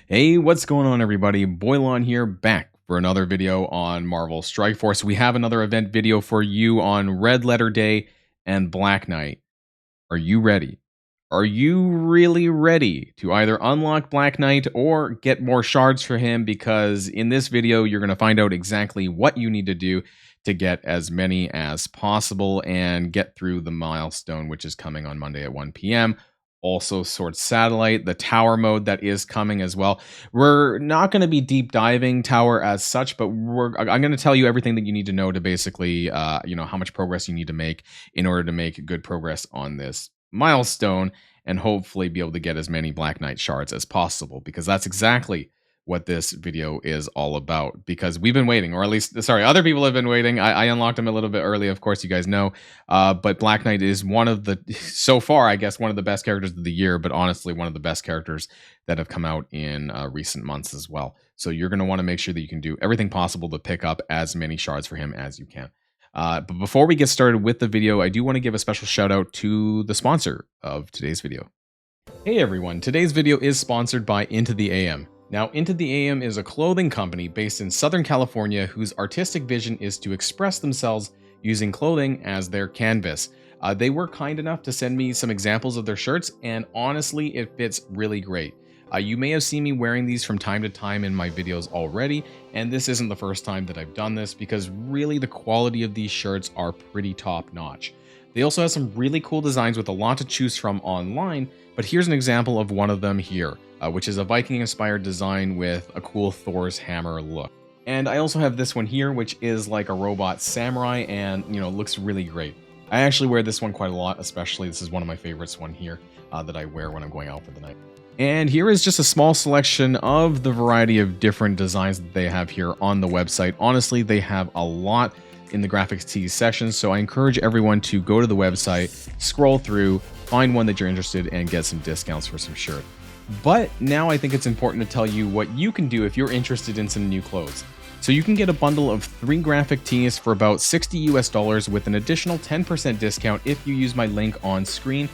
Hey, what's going on, everybody? Boilon here, back for another video on Marvel Strike Force. We have another event video for you on Red Letter Day and Black Knight. Are you ready? Are you really ready to either unlock Black Knight or get more shards for him? Because in this video, you're going to find out exactly what you need to do to get as many as possible and get through the milestone, which is coming on Monday at 1 p.m. Also, Sword Satellite, the tower mode that is coming as well. We're not going to be deep diving tower as such, but I'm going to tell you everything that you need to know to basically, how much progress you need to make in order to make good progress on this milestone and hopefully be able to get as many Black Knight shards as possible, because that's exactly what this video is all about. Because we've been waiting, or at least, sorry, other people have been waiting. I unlocked them a little bit early, of course, you guys know. But Black Knight is one of the, so far, I guess, one of the best characters of the year, but honestly, one of the best characters that have come out in recent months as well. So you're going to want to make sure that you can do everything possible to pick up as many shards for him as you can. But before we get started with the video, I do want to give a special shout out to the sponsor of today's video. Hey everyone, today's video is sponsored by Into the AM. Now, Into the AM is a clothing company based in Southern California whose artistic vision is to express themselves using clothing as their canvas. They were kind enough to send me some examples of their shirts, and honestly, it fits really great. You may have seen me wearing these from time to time in my videos already, and this isn't the first time that I've done this because really the quality of these shirts are pretty top notch. They also have some really cool designs with a lot to choose from online, but here's an example of one of them here, which is a Viking-inspired design with a cool Thor's hammer look. And I also have this one here, which is like a robot samurai and, looks really great. I actually wear this one quite a lot, especially this is one of my favorites one here that I wear when I'm going out for the night. And here is just a small selection of the variety of different designs that they have here on the website. Honestly, they have a lot in the graphics tees section, so I encourage everyone to go to the website, scroll through, find one that you're interested in, and get some discounts for some shirt. But now I think it's important to tell you what you can do if you're interested in some new clothes. So you can get a bundle of 3 graphic tees for about $60 US with an additional 10% discount if you use my link on screen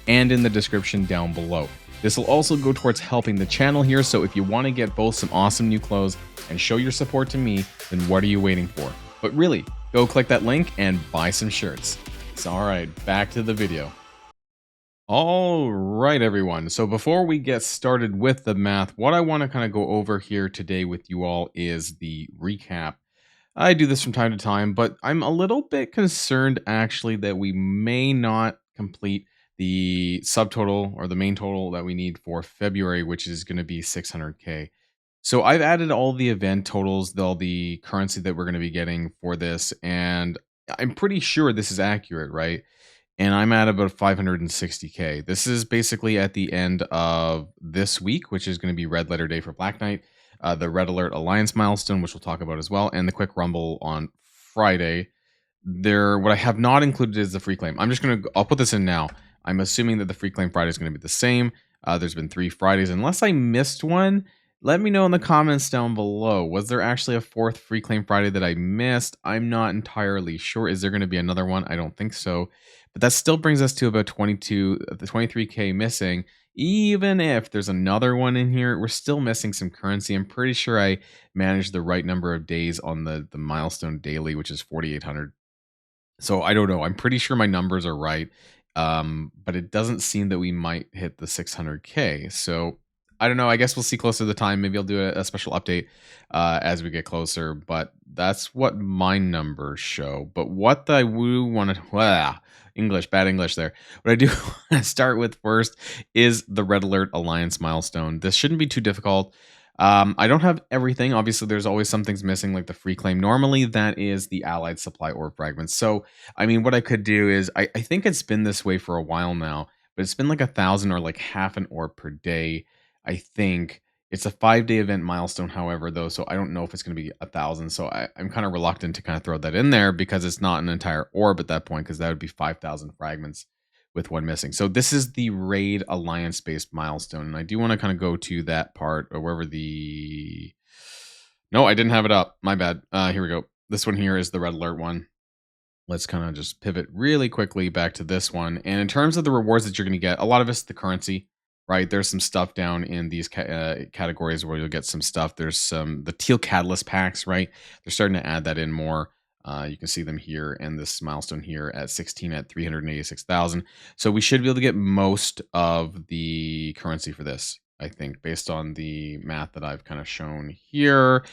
and in the description down below. This will also go towards helping the channel here, so if you want to get both some awesome new clothes and show your support to me, then what are you waiting for? But really, go click that link and buy some shirts. So alright, back to the video. Alright everyone, so before we get started with the math, what I want to kind of go over here today with you all is the recap. I do this from time to time, but I'm a little bit concerned actually that we may not complete the subtotal or the main total that we need for February, which is going to be 600k. So I've added all the event totals, all the currency that we're going to be getting for this, and I'm pretty sure this is accurate, right? And I'm at about 560k. This is basically at the end of this week, which is going to be Red Letter Day for Black Knight, the Red Alert Alliance milestone, which we'll talk about as well, and the Quick Rumble on Friday. What I have not included is the free claim. I'll put this in now. I'm assuming that the free claim Friday is going to be the same. There's been 3 Fridays. Unless I missed one, let me know in the comments down below. Was there actually a 4th free claim Friday that I missed? I'm not entirely sure. Is there going to be another one? I don't think so. But that still brings us to about 23k missing. Even if there's another one in here, we're still missing some currency. I'm pretty sure I managed the right number of days on the milestone daily, which is 4,800. So I don't know. I'm pretty sure my numbers are right. But it doesn't seem that we might hit the 600k. So I don't know. I guess we'll see closer to the time. Maybe I'll do a special update as we get closer. But that's what my numbers show. But what I do want to... bad English there. What I do want to start with first is the Red Alert Alliance milestone. This shouldn't be too difficult. I don't have everything. Obviously, there's always some things missing, like the free claim. Normally, that is the allied supply orb fragments. So, I mean, what I could do is, I think it's been this way for a while now, but it's been like 1,000 or like half an orb per day. I think it's a 5-day event milestone, however, though, so I don't know if it's going to be 1,000. So I'm kind of reluctant to kind of throw that in there because it's not an entire orb at that point, because that would be 5,000 fragments with one missing. So this is the raid alliance based milestone, and I do want to kind of go to that part, or wherever no, I didn't have it up, my bad. Here we go. This one here is the Red Alert one. Let's kind of just pivot really quickly back to this one. And in terms of the rewards that you're going to get, a lot of it's the currency. right? There's some stuff down in these categories where you'll get some stuff. There's some the teal catalyst packs, right? They're starting to add that in more. You can see them here and this milestone here at 16 at 386,000. So we should be able to get most of the currency for this, I think, based on the math that I've kind of shown here.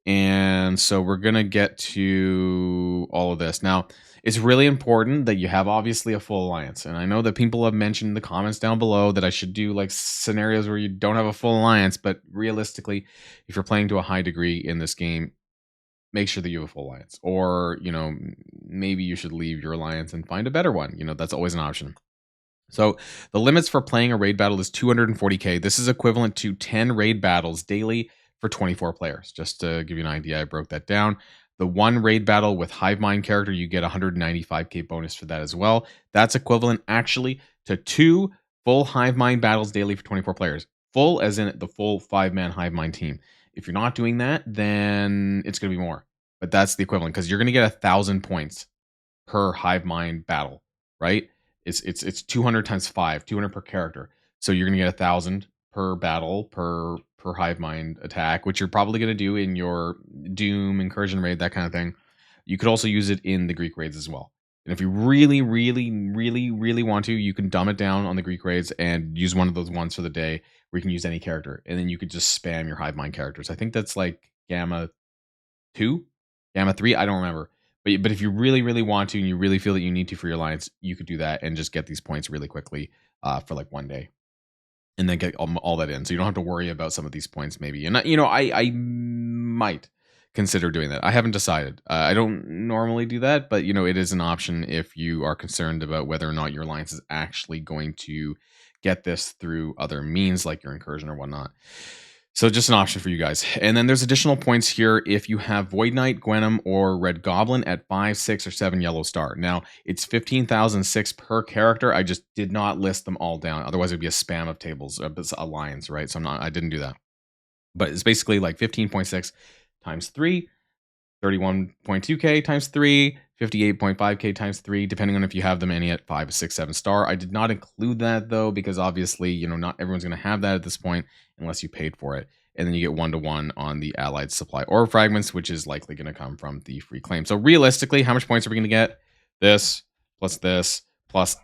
And so we're going to get to all of this. Now, it's really important that you have obviously a full alliance. And I know that people have mentioned in the comments down below that I should do like scenarios where you don't have a full alliance, but realistically, if you're playing to a high degree in this game, make sure that you have a full alliance. Or, maybe you should leave your alliance and find a better one. That's always an option. So the limits for playing a raid battle is 240k. This is equivalent to 10 raid battles daily for 24 players. Just to give you an idea, I broke that down. The one raid battle with Hive Mind character, you get 195k bonus for that as well. That's equivalent actually to 2 full Hive Mind battles daily for 24 players. Full as in the full 5-man Hive Mind team. If you're not doing that, then it's going to be more. But that's the equivalent because you're going to get 1,000 points per Hive Mind battle, right? It's 200 times 5, 200 per character. So you're going to get 1,000 per battle per Hive Mind attack, which you're probably going to do in your Doom incursion raid, that kind of thing. You could also use it in the Greek raids as well. And if you really, really, really, really want to, you can dumb it down on the Greek raids and use one of those ones for the day where you can use any character. And then you could just spam your Hive Mind characters. I think that's like Gamma 2, Gamma 3, I don't remember. But if you really, really want to and you really feel that you need to for your alliance, you could do that and just get these points really quickly for like one day. And then get all that in. So you don't have to worry about some of these points maybe. And, I might consider doing that. I haven't decided. I don't normally do that, but, it is an option if you are concerned about whether or not your alliance is actually going to get this through other means like your incursion or whatnot. So just an option for you guys. And then there's additional points here if you have Void Knight, Gwenom, or Red Goblin at 5, 6, or 7 yellow star. Now, it's 15,006 per character. I just did not list them all down. Otherwise, it would be a spam of tables, a lines, right? So I didn't do that. But it's basically like 15.6 times 3, 31.2k times 3, 58.5k times 3, depending on if you have them any at 5, 6, 7 star. I did not include that though, because obviously, not everyone's going to have that at this point unless you paid for it. And then you get 1-to-1 on the allied supply orb fragments, which is likely going to come from the free claim. So realistically, how much points are we going to get? This plus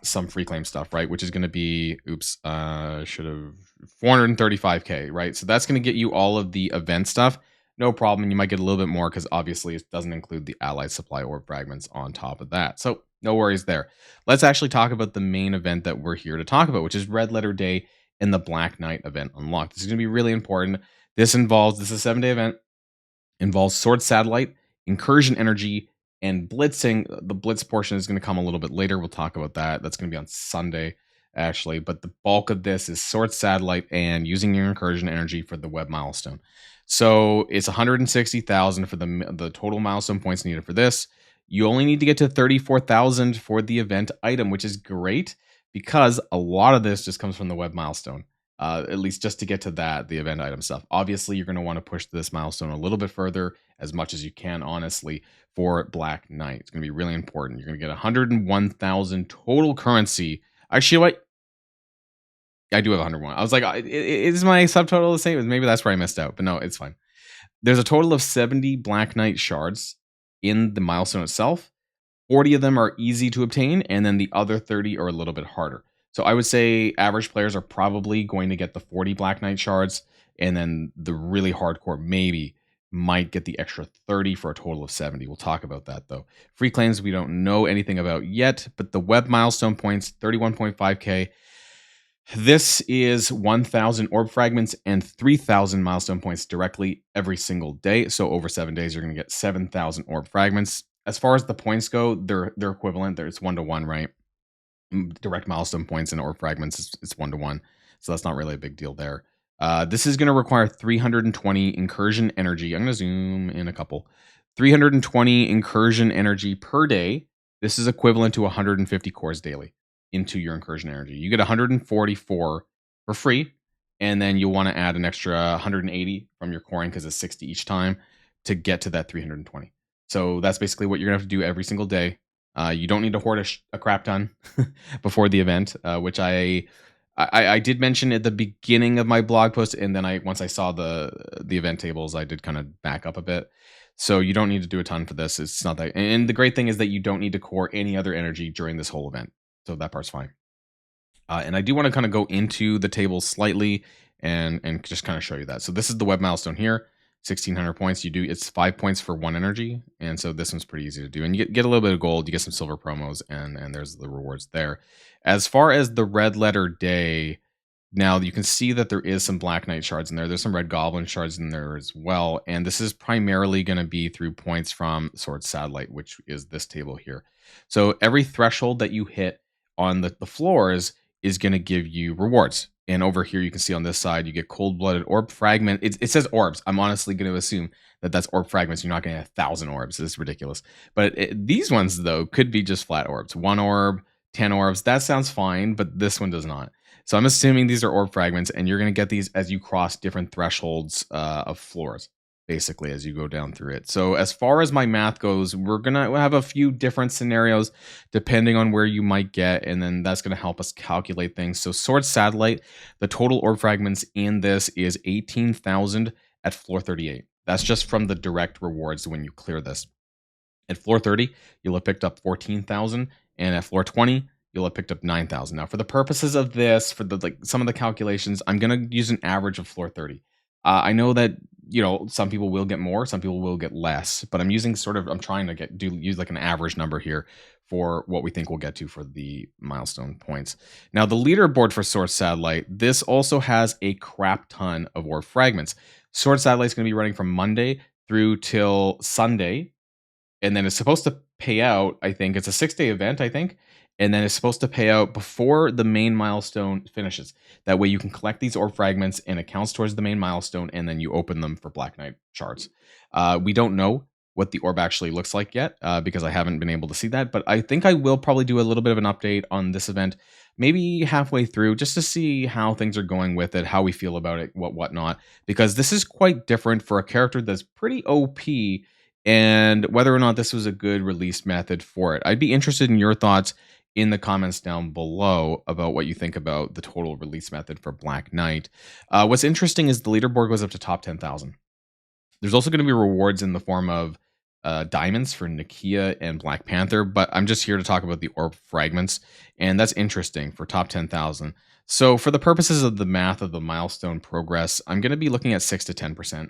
some free claim stuff, right? Which is going to be, should have 435k, right? So that's going to get you all of the event stuff. No problem. You might get a little bit more because obviously it doesn't include the allied supply orb fragments on top of that. So no worries there. Let's actually talk about the main event that we're here to talk about, which is Red Letter Day and the Black Knight event unlocked. This is going to be really important. This is a 7-day event, involves Sword Satellite, Incursion Energy, and Blitzing. The Blitz portion is going to come a little bit later. We'll talk about that. That's going to be on Sunday, actually. But the bulk of this is Sword Satellite and using your Incursion Energy for the web milestone. So it's 160,000 for the total milestone points needed for this. You only need to get to 34,000 for the event item, which is great because a lot of this just comes from the web milestone. At least just to get to the event item stuff. Obviously, you're going to want to push this milestone a little bit further, as much as you can, honestly, for Black Knight. It's going to be really important. You're going to get 101,000 total currency. Actually, what? I do have 101. I was like, is my subtotal the same? Maybe that's where I missed out, but no, it's fine. There's a total of 70 Black Knight shards in the milestone itself. 40 of them are easy to obtain, and then the other 30 are a little bit harder. So I would say average players are probably going to get the 40 Black Knight shards, and then the really hardcore maybe might get the extra 30 for a total of 70. We'll talk about that though. Free claims we don't know anything about yet, but the web milestone points, 31.5k. This is 1,000 orb fragments and 3,000 milestone points directly every single day. So over 7 days, you're going to get 7,000 orb fragments. As far as the points go, they're equivalent. It's 1-to-1, right? Direct milestone points and orb fragments, it's 1-to-1. So that's not really a big deal there. This is going to require 320 incursion energy. I'm going to zoom in a couple. 320 incursion energy per day. This is equivalent to 150 cores daily into your incursion energy. You get 144 for free, and then you'll want to add an extra 180 from your coring because it's 60 each time to get to that 320. So that's basically what you're going to have to do every single day. You don't need to hoard a crap ton before the event, which I I did mention at the beginning of my blog post, and then once I saw the event tables, I did kind of back up a bit. So you don't need to do a ton for this. It's not that, and the great thing is that you don't need to core any other energy during this whole event. So that part's fine. And I do want to kind of go into the table slightly and just kind of show you that. So this is the web milestone here, 1,600 points. It's 5 points for 1 energy, and so this one's pretty easy to do. And you get a little bit of gold, you get some silver promos, and there's the rewards there. As far as the red letter day, now you can see that there is some Black Knight shards in there. There's some Red Goblin shards in there as well, and this is primarily going to be through points from Sword Satellite, which is this table here. So every threshold that you hit on the floors is going to give you rewards. And over here, you can see on this side, you get cold-blooded orb fragment. It says orbs. I'm honestly going to assume that that's orb fragments. You're not going to have 1,000 orbs. It's ridiculous. But these ones, though, could be just flat orbs. 1 orb, 10 orbs. That sounds fine, but this one does not. So I'm assuming these are orb fragments, and you're going to get these as you cross different thresholds of floors, basically, as you go down through it. So as far as my math goes, we're going to have a few different scenarios depending on where you might get, and then that's going to help us calculate things. So Sword Satellite, the total orb fragments in this is 18,000 at floor 38. That's just from the direct rewards when you clear this. At floor 30, you'll have picked up 14,000, and at floor 20, you'll have picked up 9,000. Now, for the purposes of this, for the some of the calculations, I'm going to use an average of floor 30. I know that some people will get more, some people will get less, but I'm trying to use like an average number here for what we think we'll get to for the milestone points. Now, the leaderboard for Sword Satellite, this also has a crap ton of orb fragments. Sword Satellite is going to be running from Monday through till Sunday, and then it's supposed to pay out, I think. It's a 6-day event, I think. And then it's supposed to pay out before the main milestone finishes. That way you can collect these orb fragments and it counts towards the main milestone, and then you open them for Black Knight shards. We don't know what the orb actually looks like yet because I haven't been able to see that. But I think I will probably do a little bit of an update on this event, maybe halfway through, just to see how things are going with it, how we feel about it, whatnot. Because this is quite different for a character that's pretty OP, and whether or not this was a good release method for it. I'd be interested in your thoughts in the comments down below about what you think about the total release method for Black Knight. What's interesting is the leaderboard goes up to top 10,000. There's also going to be rewards in the form of diamonds for Nakia and Black Panther, but I'm just here to talk about the orb fragments, and that's interesting for top 10,000. So for the purposes of the math of the milestone progress, I'm going to be looking at 6 to 10%.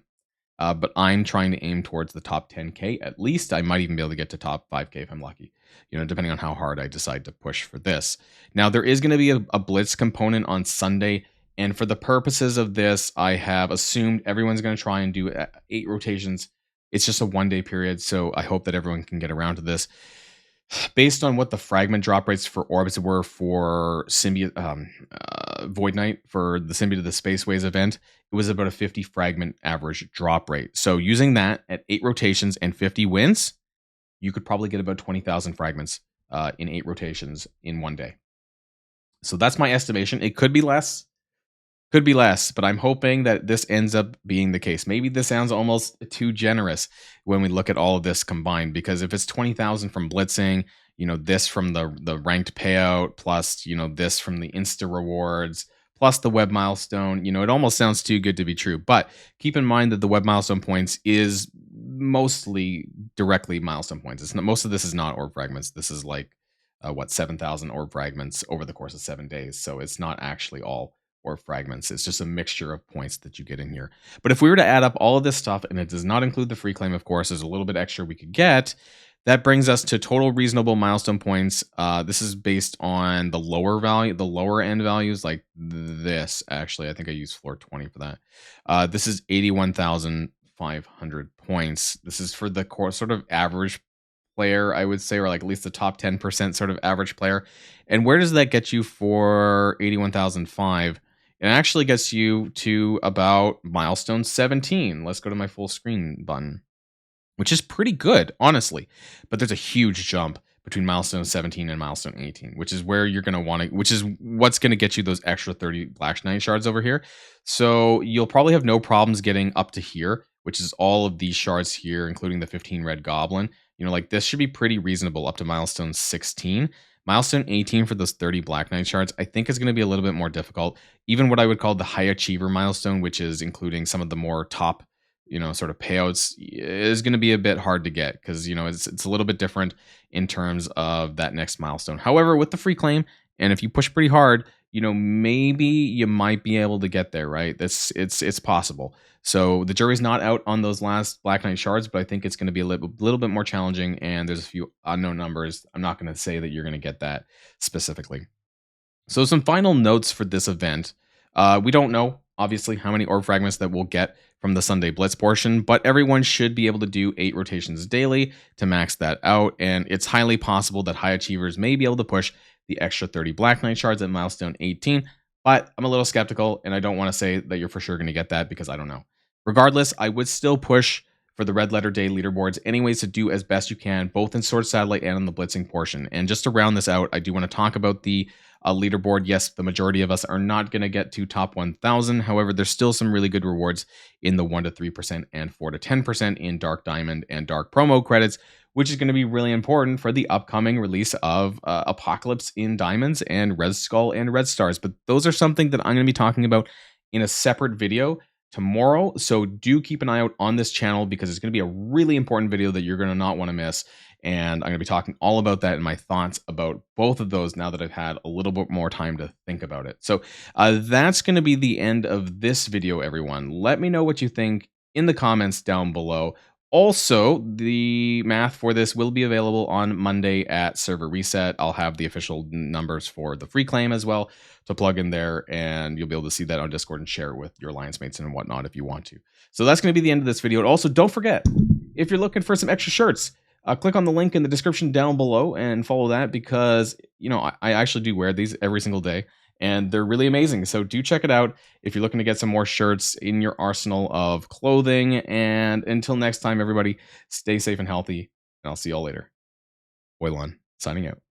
But I'm trying to aim towards the top 10K at least. I might even be able to get to top 5K if I'm lucky, depending on how hard I decide to push for this. Now, there is going to be a blitz component on Sunday, and for the purposes of this, I have assumed everyone's going to try and do 8 rotations. It's just a 1-day period, so I hope that everyone can get around to this. Based on what the fragment drop rates for orbs were for Void Knight for the Symbiote of the Spaceways event, it was about a 50 fragment average drop rate. So using that at 8 rotations and 50 wins, you could probably get about 20,000 fragments in 8 rotations in 1 day. So that's my estimation. It could be less. But I'm hoping that this ends up being the case. Maybe this sounds almost too generous when we look at all of this combined, because if it's 20,000 from blitzing, this from the ranked payout, plus, this from the Insta rewards, plus the web milestone, it almost sounds too good to be true. But keep in mind that the web milestone points is mostly directly milestone points. Most of this is not orb fragments. This is like, 7,000 orb fragments over the course of 7 days. So it's not actually all or fragments. It's just a mixture of points that you get in here. But if we were to add up all of this stuff, and it does not include the free claim, of course, there's a little bit extra we could get. That brings us to total reasonable milestone points. This is based on the lower end values, like this. Actually, I think I used floor 20 for that. This is 81,500 points. This is for the core sort of average player, I would say, or like at least the top 10% sort of average player. And where does that get you for 81,005? It actually gets you to about milestone 17. Let's go to my full screen button, which is pretty good, honestly. But there's a huge jump between milestone 17 and milestone 18, which is where you're going to want to, which is what's going to get you those extra 30 Black Knight shards over here. So you'll probably have no problems getting up to here, which is all of these shards here, including the 15 Red Goblin. Like this should be pretty reasonable up to milestone 16. Milestone 18 for those 30 Black Knight shards, I think is going to be a little bit more difficult. Even what I would call the high achiever milestone, which is including some of the more top, sort of payouts, is going to be a bit hard to get because, it's a little bit different in terms of that next milestone. However, with the free claim, and if you push pretty hard, maybe you might be able to get there, right? It's possible. So the jury's not out on those last Black Knight shards, but I think it's going to be a little bit more challenging, and there's a few unknown numbers. I'm not going to say that you're going to get that specifically. So some final notes for this event. We don't know, obviously, how many orb fragments that we'll get from the Sunday Blitz portion, but everyone should be able to do 8 rotations daily to max that out, and it's highly possible that high achievers may be able to push the extra 30 Black Knight shards at milestone 18, but I'm a little skeptical, and I don't want to say that you're for sure going to get that because I don't know. Regardless, I would still push for the Red Letter Day leaderboards anyways to do as best you can, both in Sword Satellite and on the blitzing portion. And just to round this out, I do want to talk about the leaderboard. Yes, the majority of us are not going to get to top 1,000. However, there's still some really good rewards in the 1 to 3% and 4 to 10% in Dark Diamond and Dark Promo credits, which is going to be really important for the upcoming release of Apocalypse in Diamonds and Red Skull and Red Stars. But those are something that I'm going to be talking about in a separate video tomorrow. So do keep an eye out on this channel because it's going to be a really important video that you're going to not want to miss. And I'm going to be talking all about that and my thoughts about both of those now that I've had a little bit more time to think about it. So that's going to be the end of this video, everyone. Let me know what you think in the comments down below. Also, the math for this will be available on Monday at server reset. I'll have the official numbers for the free claim as well to plug in there, and you'll be able to see that on Discord and share it with your alliance mates and whatnot if you want to. So that's going to be the end of this video. And also, don't forget, if you're looking for some extra shirts, click on the link in the description down below and follow that because, I actually do wear these every single day. And they're really amazing. So do check it out if you're looking to get some more shirts in your arsenal of clothing. And until next time, everybody, stay safe and healthy. And I'll see y'all later. Boilon, signing out.